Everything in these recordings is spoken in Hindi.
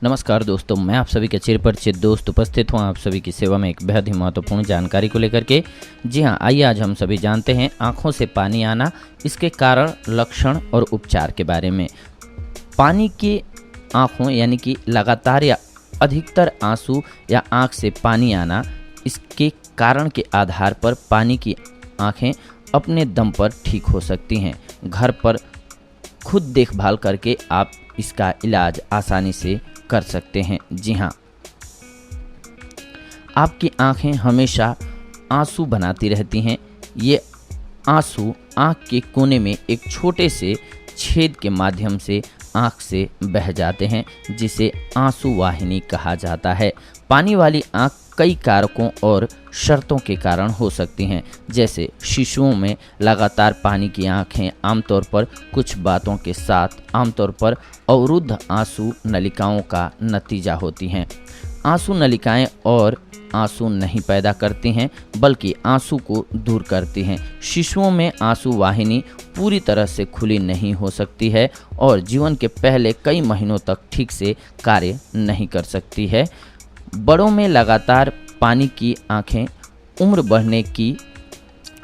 नमस्कार दोस्तों, मैं आप सभी के चिरपरिचित दोस्त उपस्थित हूँ आप सभी की सेवा में एक बेहद ही महत्वपूर्ण जानकारी को लेकर के। जी हाँ, आइए आज हम सभी जानते हैं आँखों से पानी आना, इसके कारण, लक्षण और उपचार के बारे में। पानी की आँखों यानी कि लगातार या अधिकतर आंसू या आँख से पानी आना, इसके कारण के आधार पर पानी की आँखें अपने दम पर ठीक हो सकती हैं। घर पर खुद देखभाल करके आप इसका इलाज आसानी से कर सकते हैं। जी हाँ, आपकी आंखें हमेशा आंसू बनाती रहती हैं। ये आंसू आंख के कोने में एक छोटे से छेद के माध्यम से आंख से बह जाते हैं, जिसे आंसू वाहिनी कहा जाता है। पानी वाली आंख कई कारकों और शर्तों के कारण हो सकती हैं, जैसे शिशुओं में लगातार पानी की आंखें आमतौर पर कुछ बातों के साथ आमतौर पर अवरुद्ध आंसू नलिकाओं का नतीजा होती हैं। आंसू नलिकाएं और आंसू नहीं पैदा करती हैं, बल्कि आंसू को दूर करती हैं। शिशुओं में आंसू वाहिनी पूरी तरह से खुली नहीं हो सकती है और जीवन के पहले कई महीनों तक ठीक से कार्य नहीं कर सकती है। बड़ों में लगातार पानी की आंखें उम्र बढ़ने की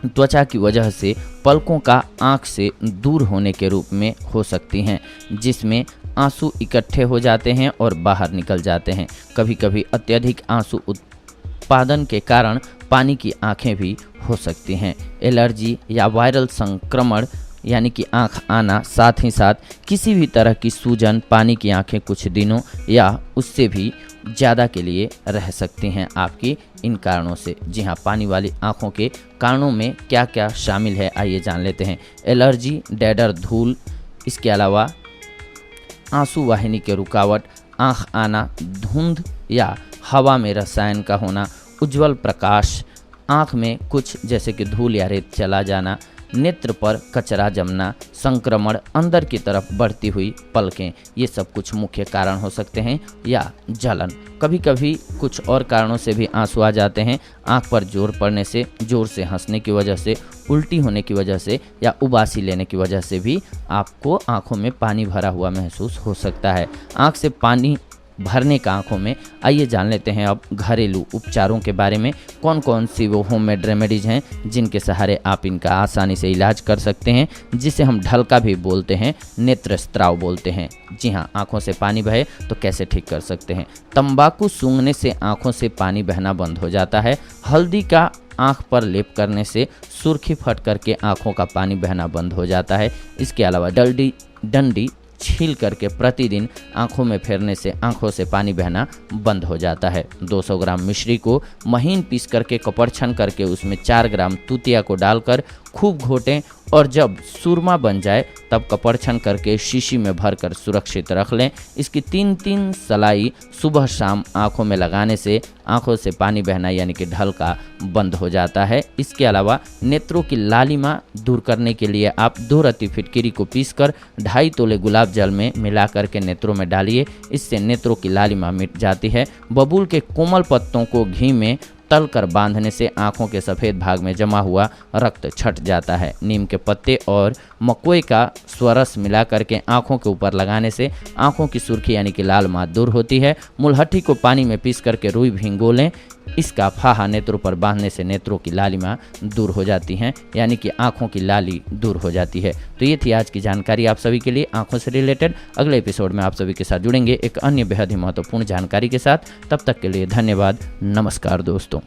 त्वचा की वजह से पलकों का आंख से दूर होने के रूप में हो सकती हैं, जिसमें आंसू इकट्ठे हो जाते हैं और बाहर निकल जाते हैं। कभी कभी अत्यधिक आंसू उत्पादन के कारण पानी की आंखें भी हो सकती हैं। एलर्जी या वायरल संक्रमण यानी कि आंख आना, साथ ही साथ किसी भी तरह की सूजन, पानी की आंखें कुछ दिनों या उससे भी ज़्यादा के लिए रह सकती हैं आपकी इन कारणों से। जी हाँ, पानी वाली आंखों के कारणों में क्या क्या शामिल है, आइए जान लेते हैं। एलर्जी, डेडर, धूल, इसके अलावा आंसू वाहिनी के रुकावट, आंख आना, धुंध या हवा में रसायन का होना, उज्जवल प्रकाश, आंख में कुछ जैसे कि धूल या रेत चला जाना, नेत्र पर कचरा जमना, संक्रमण, अंदर की तरफ बढ़ती हुई पलकें, ये सब कुछ मुख्य कारण हो सकते हैं। या जलन, कभी कभी कुछ और कारणों से भी आंसू आ जाते हैं। आंख पर जोर पड़ने से, जोर से हंसने की वजह से, उल्टी होने की वजह से या उबासी लेने की वजह से भी आपको आंखों में पानी भरा हुआ महसूस हो सकता है। आंख से पानी भरने का आंखों में, आइए जान लेते हैं अब घरेलू उपचारों के बारे में। कौन कौन सी वो होममेड रेमेडीज हैं जिनके सहारे आप इनका आसानी से इलाज कर सकते हैं, जिसे हम ढलका भी बोलते हैं, नेत्र स्त्राव बोलते हैं। जी हाँ, आंखों से पानी बहे तो कैसे ठीक कर सकते हैं। तंबाकू सूंघने से आंखों से पानी बहना बंद हो जाता है। हल्दी का आंख पर लेप करने से सुर्खी फट करके आंखों का पानी बहना बंद हो जाता है। इसके अलावा डंडी छील करके प्रतिदिन आंखों में फेरने से आंखों से पानी बहना बंद हो जाता है। 200 ग्राम मिश्री को महीन पीस करके कपड़छन करके उसमें 4 ग्राम तूतिया को डालकर खूब घोटें और जब सुरमा बन जाए तब कपड़छन करके शीशी में भरकर सुरक्षित रख लें। इसकी 3-3 सलाई सुबह शाम आंखों में लगाने से आंखों से पानी बहना यानी कि ढलका बंद हो जाता है। इसके अलावा नेत्रों की लालिमा दूर करने के लिए आप 2 रत्ती फिटकिरी को पीसकर 2.5 तोले गुलाब जल में मिला करके नेत्रों में डालिए, इससे नेत्रों की लालिमा मिट जाती है। बबूल के कोमल पत्तों को घी में तल कर बांधने से आंखों के सफ़ेद भाग में जमा हुआ रक्त छट जाता है। नीम के पत्ते और मकोई का स्वरस मिला करके आंखों के ऊपर लगाने से आंखों की सुर्खी यानी कि लाल मात दूर होती है। मुलहट्ठी को पानी में पीस करके रुई भिगो लें, इसका फाहा नेत्रों पर बांधने से नेत्रों की लालिमा दूर हो जाती हैं, यानी कि आंखों की लाली दूर हो जाती है। तो ये थी आज की जानकारी आप सभी के लिए आंखों से रिलेटेड। अगले एपिसोड में आप सभी के साथ जुड़ेंगे एक अन्य बेहद ही महत्वपूर्ण जानकारी के साथ। तब तक के लिए धन्यवाद। नमस्कार दोस्तों।